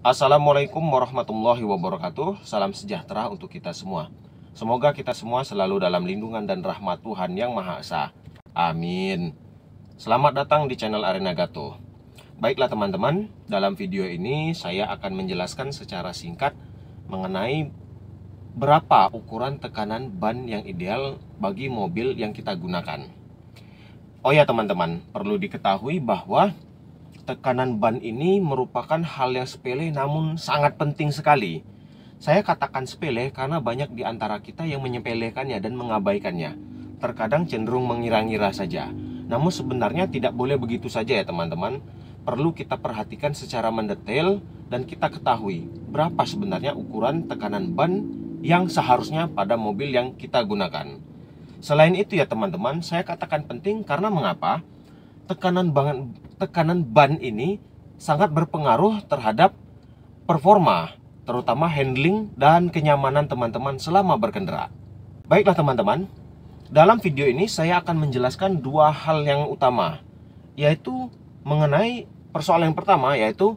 Assalamualaikum warahmatullahi wabarakatuh. Salam sejahtera untuk kita semua. Semoga kita semua selalu dalam lindungan dan rahmat Tuhan Yang Maha Esa. Amin. Selamat datang di channel Arena Gato. Baiklah teman-teman, dalam video ini saya akan menjelaskan secara singkat mengenai berapa ukuran tekanan ban yang ideal bagi mobil yang kita gunakan. Oh ya teman-teman, perlu diketahui bahwa tekanan ban ini merupakan hal yang sepele namun sangat penting sekali. Saya katakan sepele karena banyak di antara kita yang menyepelekannya dan mengabaikannya. Terkadang cenderung mengira-ngira saja. Namun sebenarnya tidak boleh begitu saja ya teman-teman. Perlu kita perhatikan secara mendetail dan kita ketahui berapa sebenarnya ukuran tekanan ban yang seharusnya pada mobil yang kita gunakan. Selain itu ya teman-teman, saya katakan penting karena mengapa? Tekanan ban ini sangat berpengaruh terhadap performa, terutama handling dan kenyamanan teman-teman selama berkendara. Baiklah teman-teman, dalam video ini saya akan menjelaskan dua hal yang utama, yaitu mengenai persoalan yang pertama, yaitu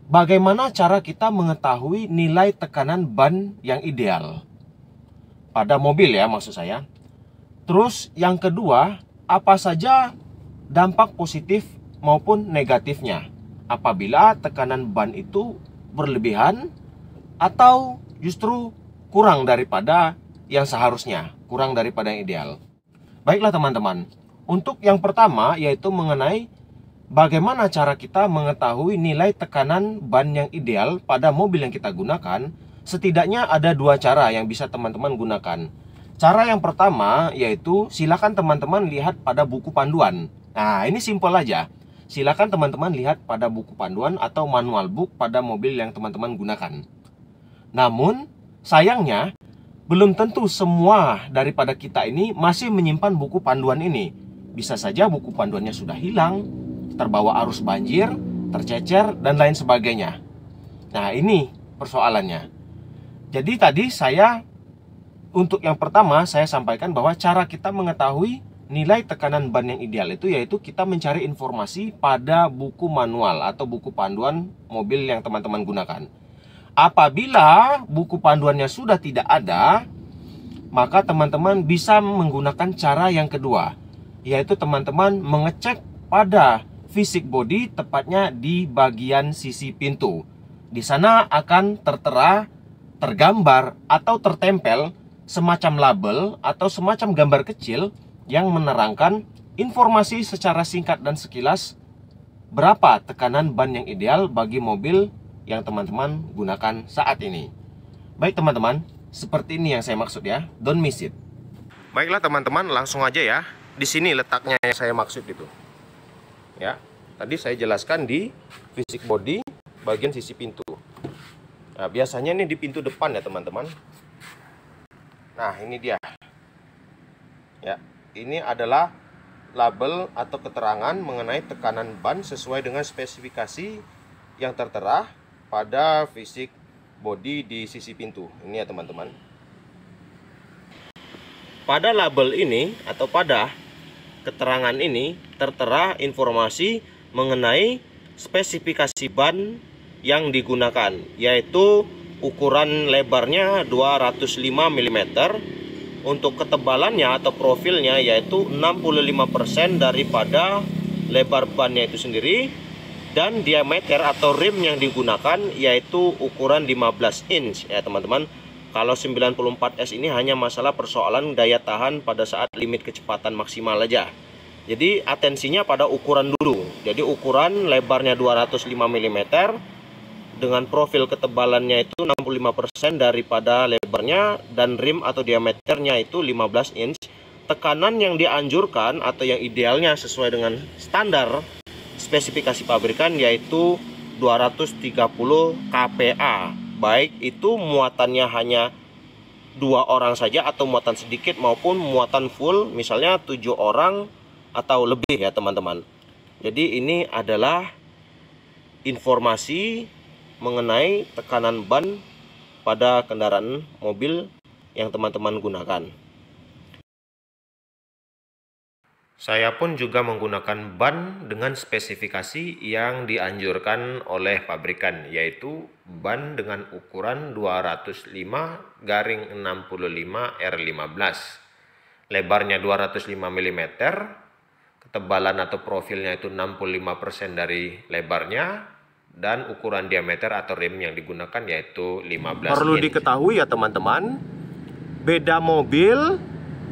bagaimana cara kita mengetahui nilai tekanan ban yang ideal pada mobil ya, maksud saya. Terus yang kedua, apa saja dampak positif maupun negatifnya apabila tekanan ban itu berlebihan atau justru kurang daripada yang seharusnya, kurang daripada yang ideal. Baiklah teman-teman, untuk yang pertama yaitu mengenai bagaimana cara kita mengetahui nilai tekanan ban yang ideal pada mobil yang kita gunakan. Setidaknya ada dua cara yang bisa teman-teman gunakan. Cara yang pertama yaitu silakan teman-teman lihat pada buku panduan. Nah, ini simpel aja. Silakan teman-teman lihat pada buku panduan atau manual book pada mobil yang teman-teman gunakan. Namun, sayangnya, belum tentu semua daripada kita ini masih menyimpan buku panduan ini. Bisa saja buku panduannya sudah hilang, terbawa arus banjir, tercecer, dan lain sebagainya. Nah, ini persoalannya. Jadi tadi untuk yang pertama, saya sampaikan bahwa cara kita mengetahui nilai tekanan ban yang ideal itu yaitu kita mencari informasi pada buku manual atau buku panduan mobil yang teman-teman gunakan. Apabila buku panduannya sudah tidak ada, maka teman-teman bisa menggunakan cara yang kedua, yaitu teman-teman mengecek pada fisik bodi, tepatnya di bagian sisi pintu. Di sana akan tertera, tergambar atau tertempel semacam label atau semacam gambar kecil yang menerangkan informasi secara singkat dan sekilas berapa tekanan ban yang ideal bagi mobil yang teman-teman gunakan saat ini. Baik teman-teman, seperti ini yang saya maksud ya, don't miss it. Baiklah teman-teman, langsung aja ya. Di sini letaknya yang saya maksud itu. Ya, tadi saya jelaskan di fisik body bagian sisi pintu. Nah, biasanya ini di pintu depan ya teman-teman. Nah, ini dia. Ya, ini adalah label atau keterangan mengenai tekanan ban sesuai dengan spesifikasi yang tertera pada fisik bodi di sisi pintu. Ini ya teman-teman. Pada label ini atau pada keterangan ini tertera informasi mengenai spesifikasi ban yang digunakan, yaitu ukuran lebarnya 205 mm. Untuk ketebalannya atau profilnya yaitu 65% daripada lebar bannya itu sendiri. Dan diameter atau rim yang digunakan yaitu ukuran 15 inch ya teman-teman. Kalau 94S ini hanya masalah persoalan daya tahan pada saat limit kecepatan maksimal aja. Jadi atensinya pada ukuran dulu. Jadi ukuran lebarnya 205 mm dengan profil ketebalannya itu 65% daripada lebarnya, dan rim atau diameternya itu 15 inch. Tekanan yang dianjurkan atau yang idealnya sesuai dengan standar spesifikasi pabrikan yaitu 230 kPa. Baik itu muatannya hanya 2 orang saja atau muatan sedikit maupun muatan full misalnya 7 orang atau lebih ya teman-teman. Jadi ini adalah informasi mengenai tekanan ban pada kendaraan mobil yang teman-teman gunakan. Saya pun juga menggunakan ban dengan spesifikasi yang dianjurkan oleh pabrikan, yaitu ban dengan ukuran 205/65 R15. Lebarnya 205 mm, ketebalan atau profilnya itu 65% dari lebarnya, dan ukuran diameter atau rim yang digunakan yaitu 15 Perlu inch. diketahui ya teman-teman, beda mobil,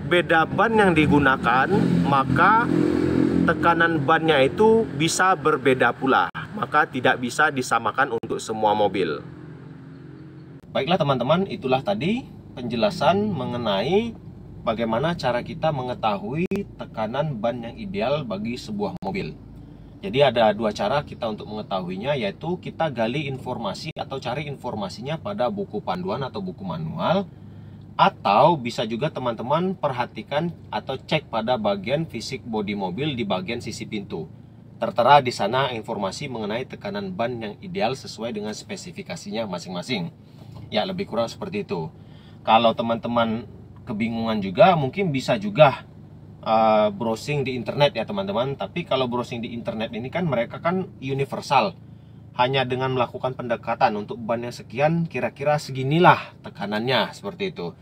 beda ban yang digunakan, maka tekanan bannya itu bisa berbeda pula. Maka tidak bisa disamakan untuk semua mobil. Baiklah teman-teman, itulah tadi penjelasan mengenai bagaimana cara kita mengetahui tekanan ban yang ideal bagi sebuah mobil. Jadi ada dua cara kita untuk mengetahuinya, yaitu kita gali informasi atau cari informasinya pada buku panduan atau buku manual, atau bisa juga teman-teman perhatikan atau cek pada bagian fisik bodi mobil di bagian sisi pintu. Tertera di sana informasi mengenai tekanan ban yang ideal sesuai dengan spesifikasinya masing-masing. Ya, lebih kurang seperti itu. Kalau teman-teman kebingungan juga, mungkin bisa juga browsing di internet ya teman-teman. Tapi kalau browsing di internet ini kan mereka kan universal. Hanya dengan melakukan pendekatan untuk ban yang sekian, kira-kira seginilah tekanannya, seperti itu.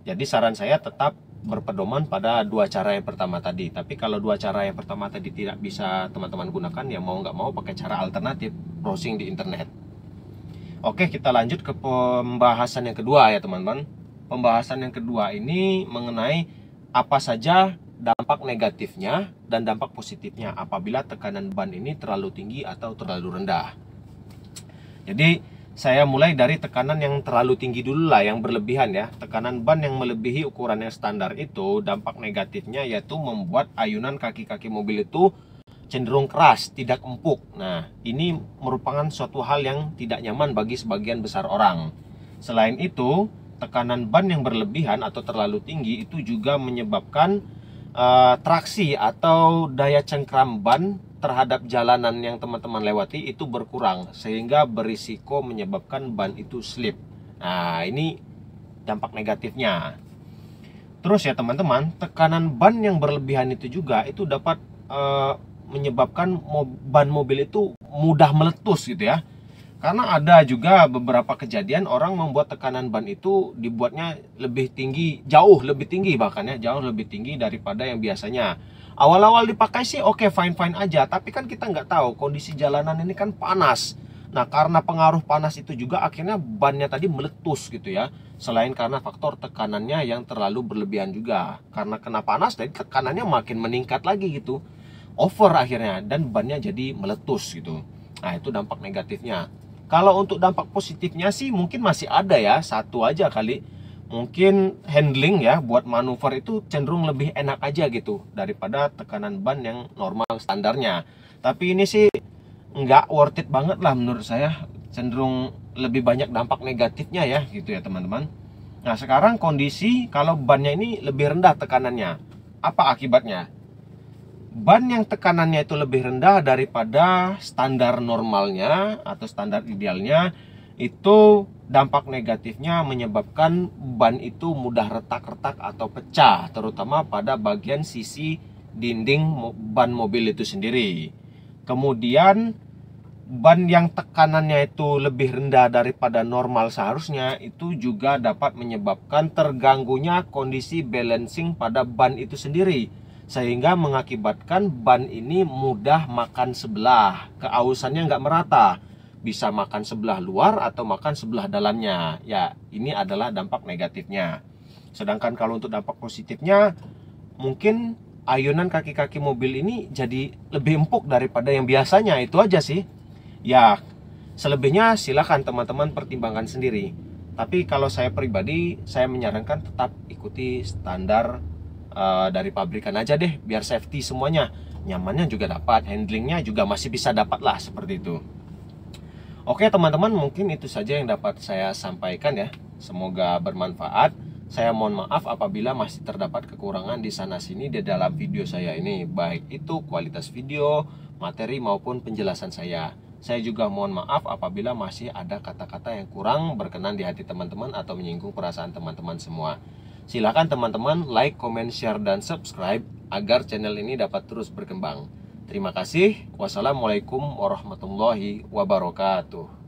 Jadi saran saya tetap berpedoman pada dua cara yang pertama tadi. Tapi kalau dua cara yang pertama tadi tidak bisa teman-teman gunakan, ya mau nggak mau pakai cara alternatif, browsing di internet. Oke, kita lanjut ke pembahasan yang kedua ya teman-teman. Pembahasan yang kedua ini mengenai apa saja dampak negatifnya dan dampak positifnya apabila tekanan ban ini terlalu tinggi atau terlalu rendah. Jadi saya mulai dari tekanan yang terlalu tinggi dulu lah, yang berlebihan ya. Tekanan ban yang melebihi ukuran yang standar itu, dampak negatifnya yaitu membuat ayunan kaki-kaki mobil itu cenderung keras, tidak empuk. Nah, ini merupakan suatu hal yang tidak nyaman bagi sebagian besar orang. Selain itu, tekanan ban yang berlebihan atau terlalu tinggi itu juga menyebabkan traksi atau daya cengkram ban terhadap jalanan yang teman-teman lewati itu berkurang, sehingga berisiko menyebabkan ban itu slip. Nah, ini dampak negatifnya. Terus ya teman-teman, tekanan ban yang berlebihan itu juga itu dapat menyebabkan ban mobil itu mudah meletus gitu ya. Karena ada juga beberapa kejadian orang membuat tekanan ban itu dibuatnya lebih tinggi, jauh lebih tinggi bahkan ya, jauh lebih tinggi daripada yang biasanya. Awal-awal dipakai sih oke, fine-fine aja, tapi kan kita nggak tahu kondisi jalanan ini kan panas. Nah, karena pengaruh panas itu juga akhirnya bannya tadi meletus gitu ya. Selain karena faktor tekanannya yang terlalu berlebihan juga. Karena kena panas, jadi tekanannya makin meningkat lagi gitu. Over akhirnya, dan bannya jadi meletus gitu. Nah, itu dampak negatifnya. Kalau untuk dampak positifnya sih mungkin masih ada ya, satu aja kali. Mungkin handling ya, buat manuver itu cenderung lebih enak aja gitu daripada tekanan ban yang normal standarnya. Tapi ini sih nggak worth it banget lah menurut saya. Cenderung lebih banyak dampak negatifnya ya gitu ya teman-teman. Nah, sekarang kondisi kalau bannya ini lebih rendah tekanannya. Apa akibatnya? Ban yang tekanannya itu lebih rendah daripada standar normalnya atau standar idealnya, itu dampak negatifnya menyebabkan ban itu mudah retak-retak atau pecah, terutama pada bagian sisi dinding ban mobil itu sendiri. Kemudian ban yang tekanannya itu lebih rendah daripada normal seharusnya, itu juga dapat menyebabkan terganggunya kondisi balancing pada ban itu sendiri, sehingga mengakibatkan ban ini mudah makan sebelah, keausannya nggak merata, bisa makan sebelah luar atau makan sebelah dalamnya. Ya, ini adalah dampak negatifnya. Sedangkan kalau untuk dampak positifnya, mungkin ayunan kaki-kaki mobil ini jadi lebih empuk daripada yang biasanya. Itu aja sih. Ya, selebihnya silakan teman-teman pertimbangkan sendiri. Tapi kalau saya pribadi, saya menyarankan tetap ikuti standar dari pabrikan aja deh, biar safety semuanya. Nyamannya juga dapat, handlingnya juga masih bisa dapat lah, seperti itu. Oke teman-teman, mungkin itu saja yang dapat saya sampaikan ya. Semoga bermanfaat. Saya mohon maaf apabila masih terdapat kekurangan di sana sini di dalam video saya ini, baik itu kualitas video, materi maupun penjelasan saya. Saya juga mohon maaf apabila masih ada kata-kata yang kurang berkenan di hati teman-teman atau menyinggung perasaan teman-teman semua. Silakan teman-teman like, comment, share, dan subscribe agar channel ini dapat terus berkembang. Terima kasih. Wassalamualaikum warahmatullahi wabarakatuh.